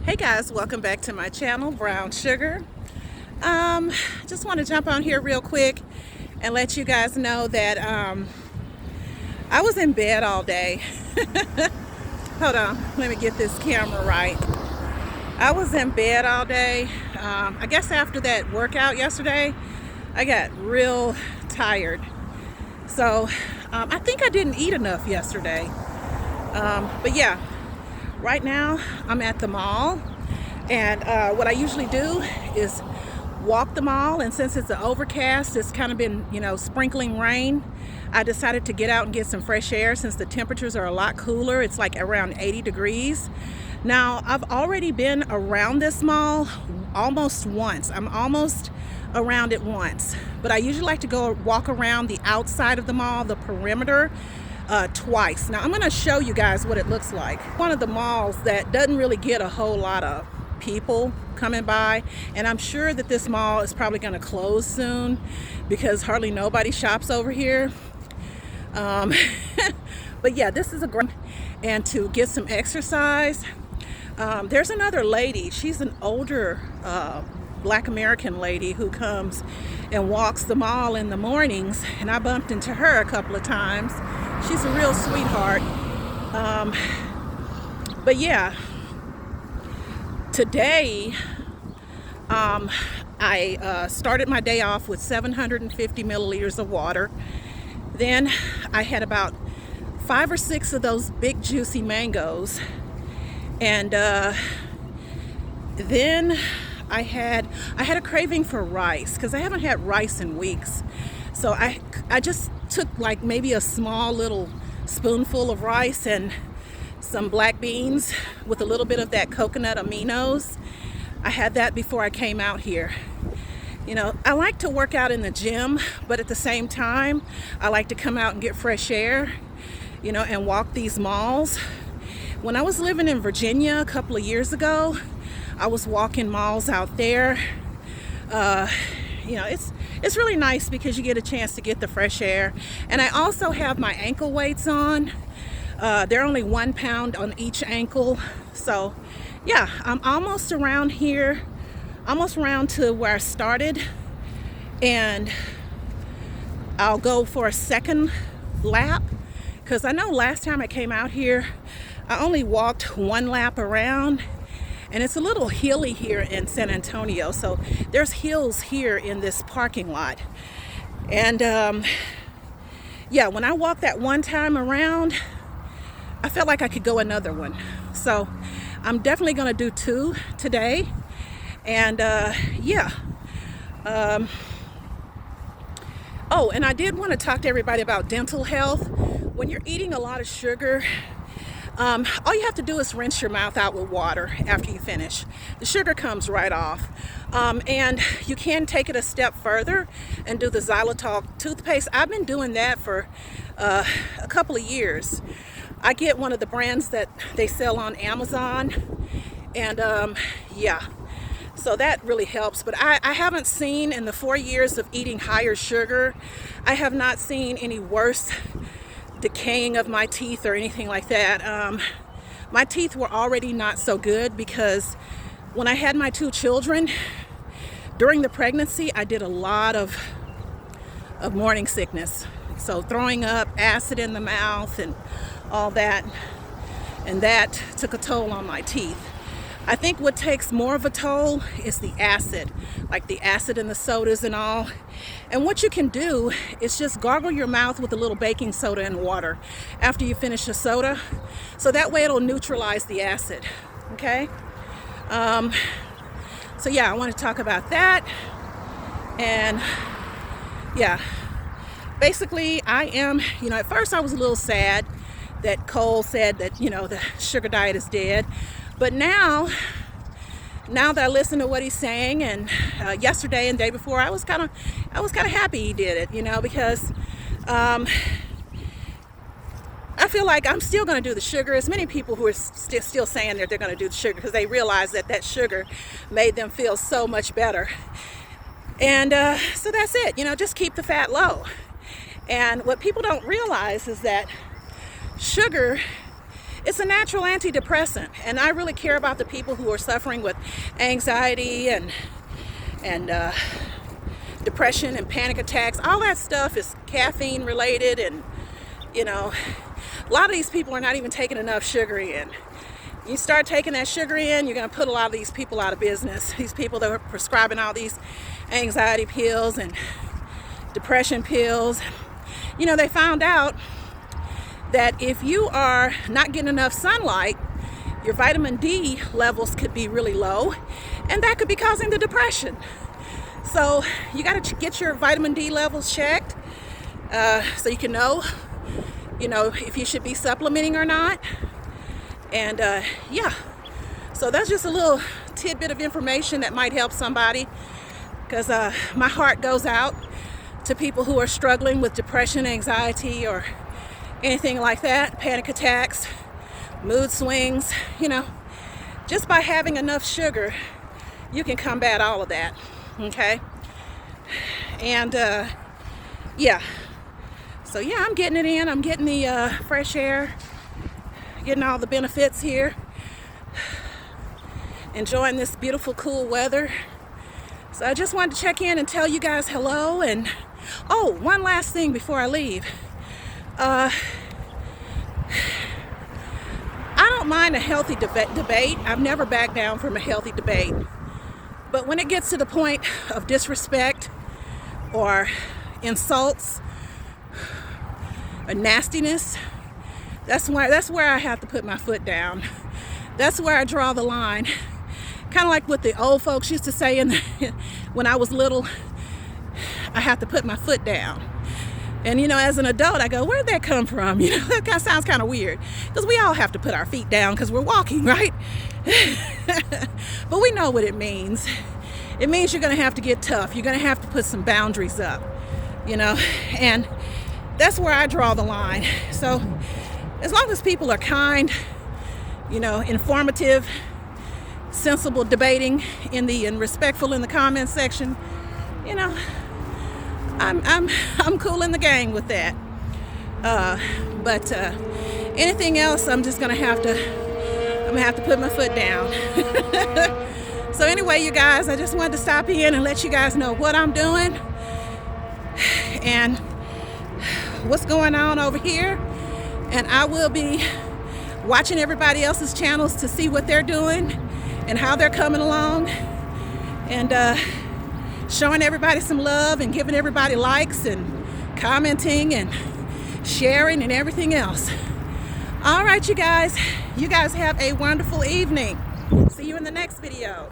Hey guys, welcome back to my channel, Brown Sugar. Just want to jump on here real quick and let you guys know that I was in bed all day. Hold on, let me get this camera right. I was in bed all day. I guess after that workout yesterday, I got real tired. So I think I didn't eat enough yesterday. But yeah, right now I'm at the mall, and what I usually do is walk the mall, and since it's an overcast, it's kind of been, sprinkling rain, I decided to get out and get some fresh air since the temperatures are a lot cooler. It's like around 80 degrees. Now, I've already been around this mall almost once. I'm almost around it once, but I usually like to go walk around the outside of the mall, the perimeter, twice. Now I'm going to show you guys what it looks like. One of the malls that doesn't really get a whole lot of people coming by, and I'm sure that this mall is probably going to close soon because hardly nobody shops over here. But yeah, this is a great, and to get some exercise. There's another lady. She's an older Black American lady who comes and walks the mall in the mornings, and I bumped into her a couple of times. She's a real sweetheart. But yeah, today I started my day off with 750 milliliters of water. Then I had about 5 or 6 of those big juicy mangoes, and then I had a craving for rice because I haven't had rice in weeks. So I just took like maybe a small little spoonful of rice and some black beans with a little bit of that coconut aminos. I had that before I came out here. I like to work out in the gym, but at the same time, I like to come out and get fresh air, and walk these malls. When I was living in Virginia a couple of years ago, I was walking malls out there. It's really nice because you get a chance to get the fresh air. And I also have my ankle weights on. They're only 1 pound on each ankle. So yeah, I'm almost around here, almost around to where I started. And I'll go for a second lap because I know last time I came out here, I only walked 1 lap around. And it's a little hilly here in San Antonio, so there's hills here in this parking lot. And yeah, when I walked that one time around, I felt like I could go another one. So I'm definitely gonna do 2 today. And yeah. Oh, and I did want to talk to everybody about dental health. When you're eating a lot of sugar, all you have to do is rinse your mouth out with water after you finish. The sugar comes right off. And you can take it a step further and do the xylitol toothpaste. I've been doing that for a couple of years. I get one of the brands that they sell on Amazon, and yeah, so that really helps. But I haven't seen, in the 4 years of eating higher sugar, I have not seen any worse decaying of my teeth or anything like that. My teeth were already not so good because when I had my 2 children, during the pregnancy, I did a lot of morning sickness. So throwing up, acid in the mouth, and all that. And that took a toll on my teeth. I think what takes more of a toll is the acid, like the acid in the sodas and all. And what you can do is just gargle your mouth with a little baking soda and water after you finish the soda. So that way it'll neutralize the acid, okay? So yeah, I want to talk about that. And yeah, basically I am, at first I was a little sad that Cole said that, the sugar diet is dead. But now that I listen to what he's saying, and yesterday and the day before, I was kind of happy he did it, because I feel like I'm still going to do the sugar. As many people who are still saying that they're going to do the sugar because they realize that sugar made them feel so much better. And so that's it. Just keep the fat low. And what people don't realize is that sugar It's a natural antidepressant, and I really care about the people who are suffering with anxiety and depression and panic attacks. All that stuff is caffeine related, and you know, a lot of these people are not even taking enough sugar in. You start taking that sugar in, you're going to put a lot of these people out of business. These people that are prescribing all these anxiety pills and depression pills. You know, they found out that if you are not getting enough sunlight, your vitamin D levels could be really low, and that could be causing the depression. So you got to get your vitamin D levels checked, so you can know, if you should be supplementing or not. And yeah, so that's just a little tidbit of information that might help somebody, because my heart goes out to people who are struggling with depression, anxiety, or anything like that, panic attacks, mood swings. Just by having enough sugar, you can combat all of that. Okay. And yeah, so yeah, I'm getting it in. I'm getting the fresh air, getting all the benefits here, enjoying this beautiful cool weather. So I just wanted to check in and tell you guys hello. And oh, one last thing before I leave. I don't mind a healthy debate. I've never backed down from a healthy debate. But when it gets to the point of disrespect or insults or nastiness, that's where I have to put my foot down. That's where I draw the line. Kind of like what the old folks used to say when I was little, I have to put my foot down. And as an adult, I go, where'd that come from? That kind of sounds kind of weird, because we all have to put our feet down because we're walking, right? But we know what it means. It means you're going to have to get tough. You're going to have to put some boundaries up, and that's where I draw the line. So as long as people are kind, informative, sensible debating and respectful in the comment section, I'm cool in the gang with that. But anything else, I'm gonna have to put my foot down. So anyway, you guys, I just wanted to stop in and let you guys know what I'm doing and what's going on over here. And I will be watching everybody else's channels to see what they're doing and how they're coming along, and showing everybody some love and giving everybody likes and commenting and sharing and everything else. All right, you guys have a wonderful evening. See you in the next video.